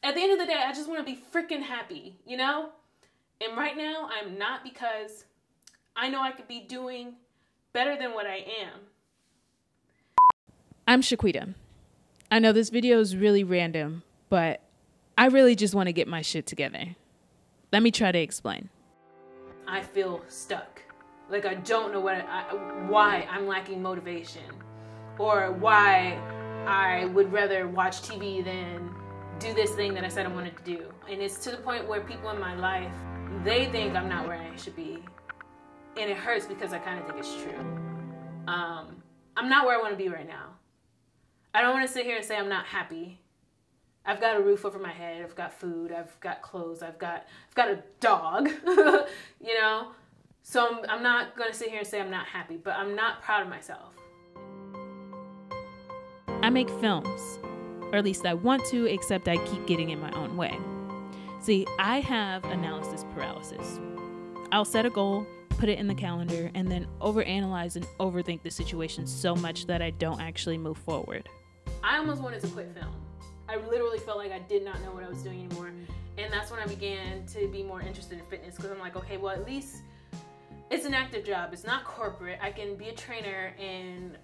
At the end of the day, I just want to be freaking happy, you know? And right now, I'm not, because I know I could be doing better than what I am. I'm Shaquita. I know this video is really random, but I really just want to get my shit together. Let me try to explain. I feel stuck. Like I don't know why I'm lacking motivation, or why I would rather watch TV than do this thing that I said I wanted to do. And it's to the point where people in my life, they think I'm not where I should be. And it hurts because I kind of think it's true. I'm not where I want to be right now. I don't want to sit here and say I'm not happy. I've got a roof over my head. I've got food. I've got clothes. I've got a dog, you know? So I'm not going to sit here and say I'm not happy, but I'm not proud of myself. I make films, or at least I want to, except I keep getting in my own way. See, I have analysis paralysis. I'll set a goal, put it in the calendar, and then overanalyze and overthink the situation so much that I don't actually move forward. I almost wanted to quit film. I literally felt like I did not know what I was doing anymore. And that's when I began to be more interested in fitness, because I'm like, okay, well, at least it's an active job. It's not corporate. I can be a trainer and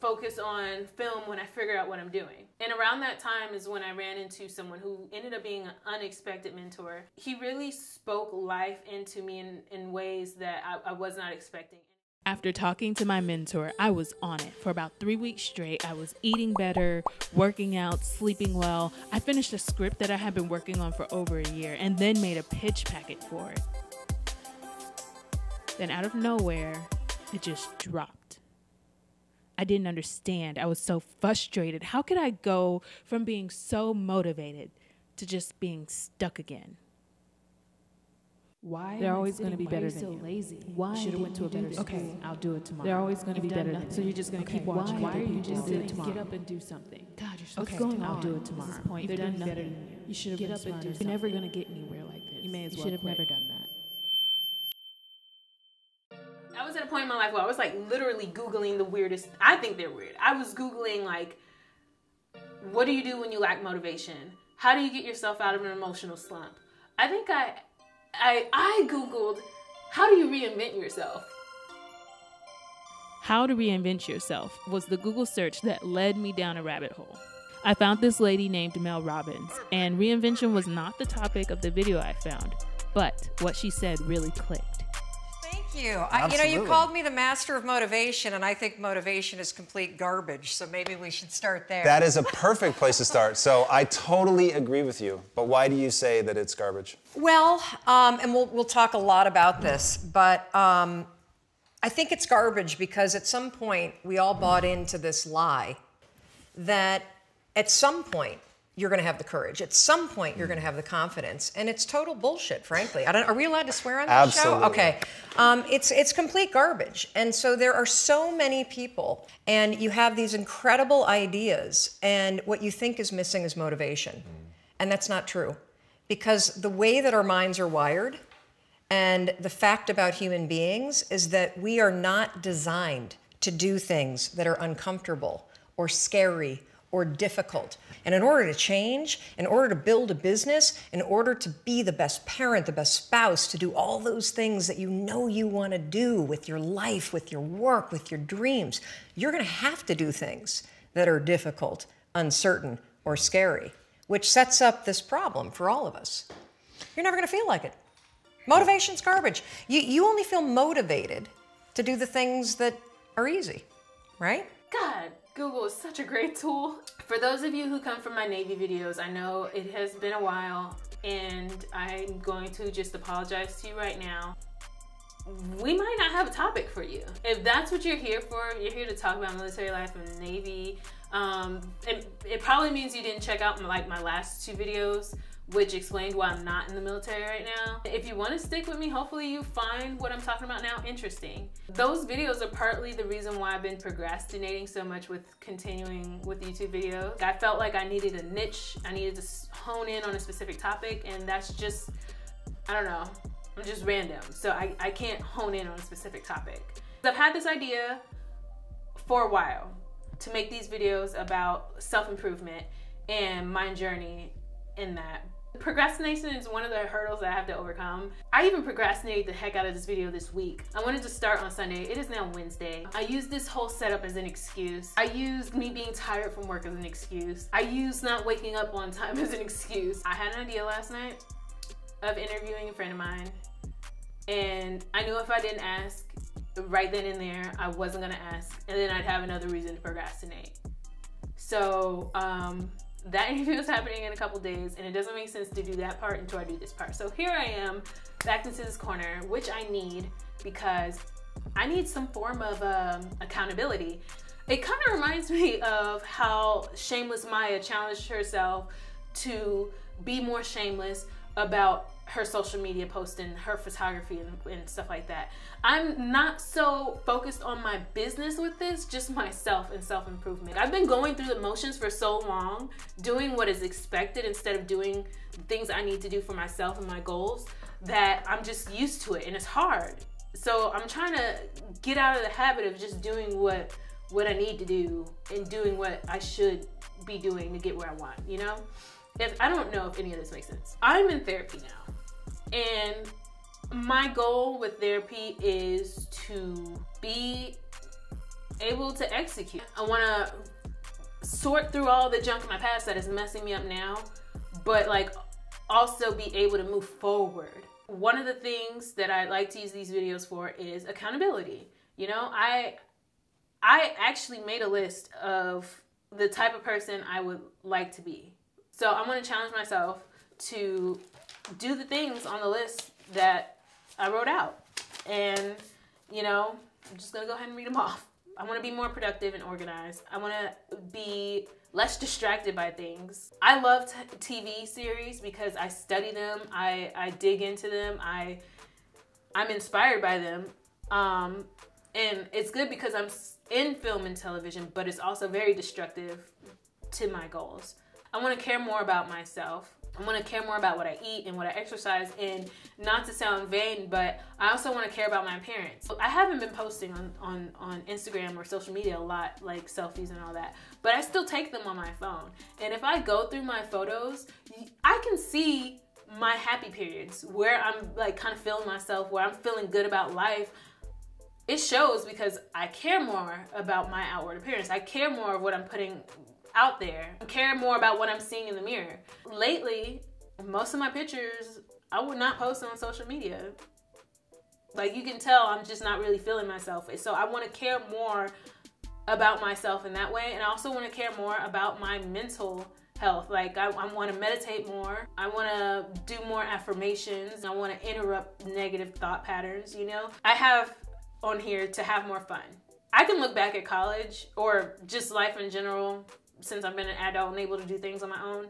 focus on film when I figure out what I'm doing. And around that time is when I ran into someone who ended up being an unexpected mentor. He really spoke life into me in ways that I was not expecting. After talking to my mentor, I was on it for about 3 weeks straight. I was eating better, working out, sleeping well. I finished a script that I had been working on for over a year and then made a pitch packet for it. Then out of nowhere, it just dropped. I didn't understand. I was so frustrated. How could I go from being so motivated to just being stuck again? Why? They're always going to be better than you. Lazy. Why? Should have went to a better school. Okay, I'll do it tomorrow. They're always going to be better than you. So you're just going to keep watching. Why are you just do it tomorrow? tomorrow? Get up and do something. God, you're so What's okay. going on? I'll do it tomorrow. At this point, You've they're done doing better nothing. than you. You should have Get been up and smarter. do You're something. never going to get anywhere like this. You may as You well should have quit. never done that. I was at a point in my life where I was like literally Googling the weirdest. I think they're weird. I was Googling like, what do you do when you lack motivation? How do you get yourself out of an emotional slump? I think I Googled, how do you reinvent yourself? How to reinvent yourself was the Google search that led me down a rabbit hole. I found this lady named Mel Robbins, and reinvention was not the topic of the video I found, but what she said really clicked. Thank you. You know, you Absolutely. called me the master of motivation, and I think motivation is complete garbage, so maybe we should start there. That is a perfect place to start. So I totally agree with you. But why do you say that it's garbage? Well, and we'll talk a lot about this, but I think it's garbage because at some point we all bought into this lie that at some point you're going to have the courage. At some point, you're going to have the confidence, and it's total bullshit, frankly. Are we allowed to swear on this Absolutely. show? Okay, it's complete garbage, and so there are so many people, and you have these incredible ideas, and what you think is missing is motivation, and that's not true, because the way that our minds are wired, and the fact about human beings is that we are not designed to do things that are uncomfortable or scary or difficult. And in order to change, in order to build a business, in order to be the best parent, the best spouse, to do all those things that you know you want to do with your life, with your work, with your dreams, you're going to have to do things that are difficult, uncertain, or scary, which sets up this problem for all of us. You're never going to feel like it. Motivation's garbage. You only feel motivated to do the things that are easy, right? God, Google is such a great tool. For those of you who come from my Navy videos, I know it has been a while, and I'm going to just apologize to you right now. We might not have a topic for you. If that's what you're here for, you're here to talk about military life and the Navy, it probably means you didn't check out my last 2 videos, which explained why I'm not in the military right now. If you want to stick with me, hopefully you find what I'm talking about now interesting. Those videos are partly the reason why I've been procrastinating so much with continuing with YouTube videos. I felt like I needed a niche. I needed to hone in on a specific topic, and that's just, I don't know, I'm just random. So I can't hone in on a specific topic. I've had this idea for a while to make these videos about self-improvement and my journey in that. Procrastination is one of the hurdles that I have to overcome. I even procrastinated the heck out of this video this week. I wanted to start on Sunday. It is now Wednesday. I used this whole setup as an excuse. I used me being tired from work as an excuse. I used not waking up on time as an excuse. I had an idea last night of interviewing a friend of mine, and I knew if I didn't ask right then and there, I wasn't gonna ask, and then I'd have another reason to procrastinate. So that interview is happening in a couple days, and it doesn't make sense to do that part until I do this part. So here I am, back into this corner, which I need because I need some form of accountability. It kind of reminds me of how Shameless Maya challenged herself to be more shameless about her social media posting, her photography and stuff like that. I'm not so focused on my business with this, just myself and self-improvement. I've been going through the motions for so long, doing what is expected instead of doing the things I need to do for myself and my goals, that I'm just used to it, and it's hard. So I'm trying to get out of the habit of just doing what I need to do and doing what I should be doing to get where I want, you know? I don't know if any of this makes sense. I'm in therapy now, and my goal with therapy is to be able to execute. I want to sort through all the junk in my past that is messing me up now, but like also be able to move forward. One of the things that I like to use these videos for is accountability. You know, I actually made a list of the type of person I would like to be. So I'm going to challenge myself to do the things on the list that I wrote out. And, you know, I'm just going to go ahead and read them off. I want to be more productive and organized. I want to be less distracted by things. I love TV series because I study them. I dig into them. I'm inspired by them. And it's good because I'm in film and television, but it's also very destructive to my goals. I want to care more about myself. I want to care more about what I eat and what I exercise, and not to sound vain, but I also want to care about my appearance. I haven't been posting on Instagram or social media a lot, like selfies and all that, but I still take them on my phone. And if I go through my photos, I can see my happy periods where I'm like kind of feeling myself, where I'm feeling good about life. It shows because I care more about my outward appearance. I care more of what I'm putting out there. I care more about what I'm seeing in the mirror. Lately, most of my pictures, I would not post on social media. Like, you can tell I'm just not really feeling myself. So I want to care more about myself in that way. And I also want to care more about my mental health. Like, I want to meditate more. I want to do more affirmations. I want to interrupt negative thought patterns, you know? I have on here to have more fun. I can look back at college or just life in general, since I've been an adult and able to do things on my own.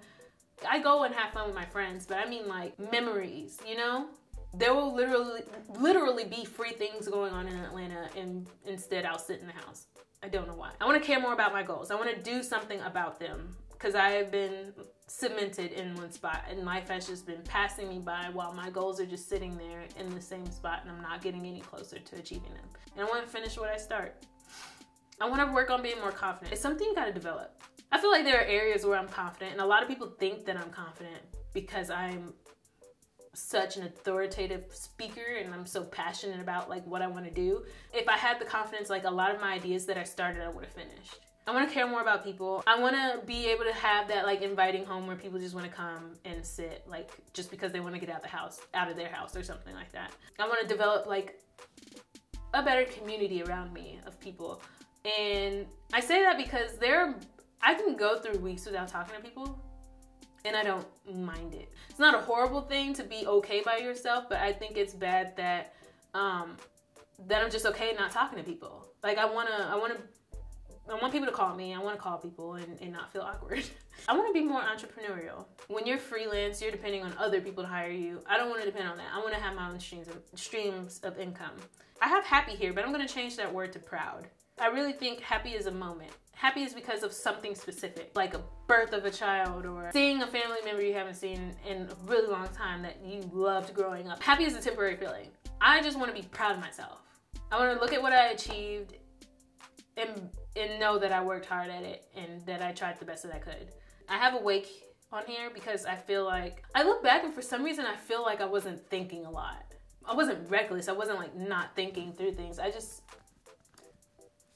I go and have fun with my friends, but I mean like memories, you know? There will literally be free things going on in Atlanta, and instead I'll sit in the house. I don't know why. I want to care more about my goals. I want to do something about them because I have been cemented in one spot and life has just been passing me by while my goals are just sitting there in the same spot and I'm not getting any closer to achieving them. And I want to finish what I start. I want to work on being more confident. It's something you got to develop. I feel like there are areas where I'm confident, and a lot of people think that I'm confident because I'm such an authoritative speaker and I'm so passionate about like what I want to do. If I had the confidence, like a lot of my ideas that I started, I would have finished. I want to care more about people. I want to be able to have that like inviting home where people just want to come and sit, like just because they want to get out of their house or something like that. I want to develop like a better community around me of people. And I say that because I can go through weeks without talking to people and I don't mind it. It's not a horrible thing to be okay by yourself, but I think it's bad that I'm just okay not talking to people. Like I want people to call me. I want to call people and not feel awkward. I want to be more entrepreneurial. When you're freelance, you're depending on other people to hire you. I don't want to depend on that. I want to have my own streams of income. I have happy here, but I'm going to change that word to proud. I really think happy is a moment. Happy is because of something specific, like a birth of a child or seeing a family member you haven't seen in a really long time that you loved growing up. Happy is a temporary feeling. I just want to be proud of myself. I want to look at what I achieved and know that I worked hard at it and that I tried the best that I could. I have a wake on here because I feel like, I look back and for some reason I feel like I wasn't thinking a lot. I wasn't reckless. I wasn't like not thinking through things.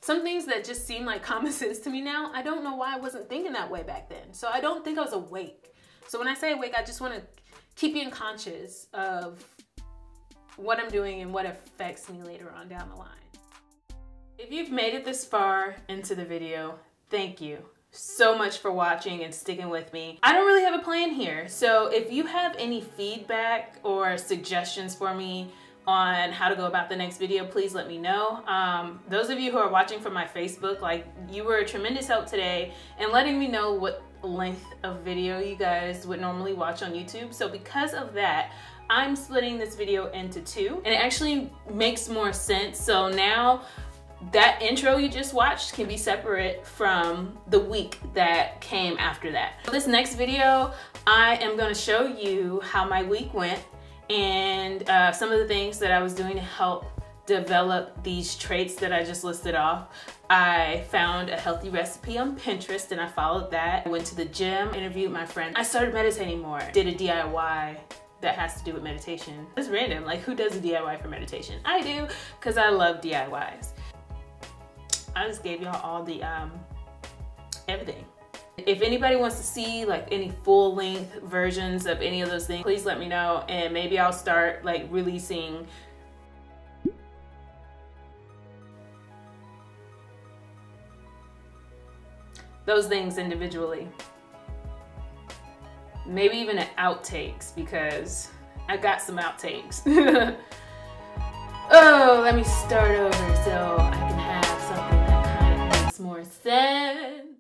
Some things that just seem like common sense to me now, I don't know why I wasn't thinking that way back then. So I don't think I was awake. So when I say awake, I just want to keep being conscious of what I'm doing and what affects me later on down the line. If you've made it this far into the video, thank you so much for watching and sticking with me. I don't really have a plan here, so if you have any feedback or suggestions for me on how to go about the next video, please let me know. Those of you who are watching from my Facebook, like, you were a tremendous help today in letting me know what length of video you guys would normally watch on YouTube. So because of that, I'm splitting this video into two, and it actually makes more sense. So now that intro you just watched can be separate from the week that came after that. For this next video, I am going to show you how my week went and some of the things that I was doing to help develop these traits that I just listed off. I found a healthy recipe on Pinterest and I followed that. I went to the gym, interviewed my friend. I started meditating more, did a DIY that has to do with meditation. It's random, like, who does a DIY for meditation? I do, because I love DIYs. I just gave y'all all the everything. If anybody wants to see like any full-length versions of any of those things, please let me know, and maybe I'll start like releasing those things individually. Maybe even an outtakes, because I got some outtakes. Oh, let me start over so I can have something that kind of makes more sense.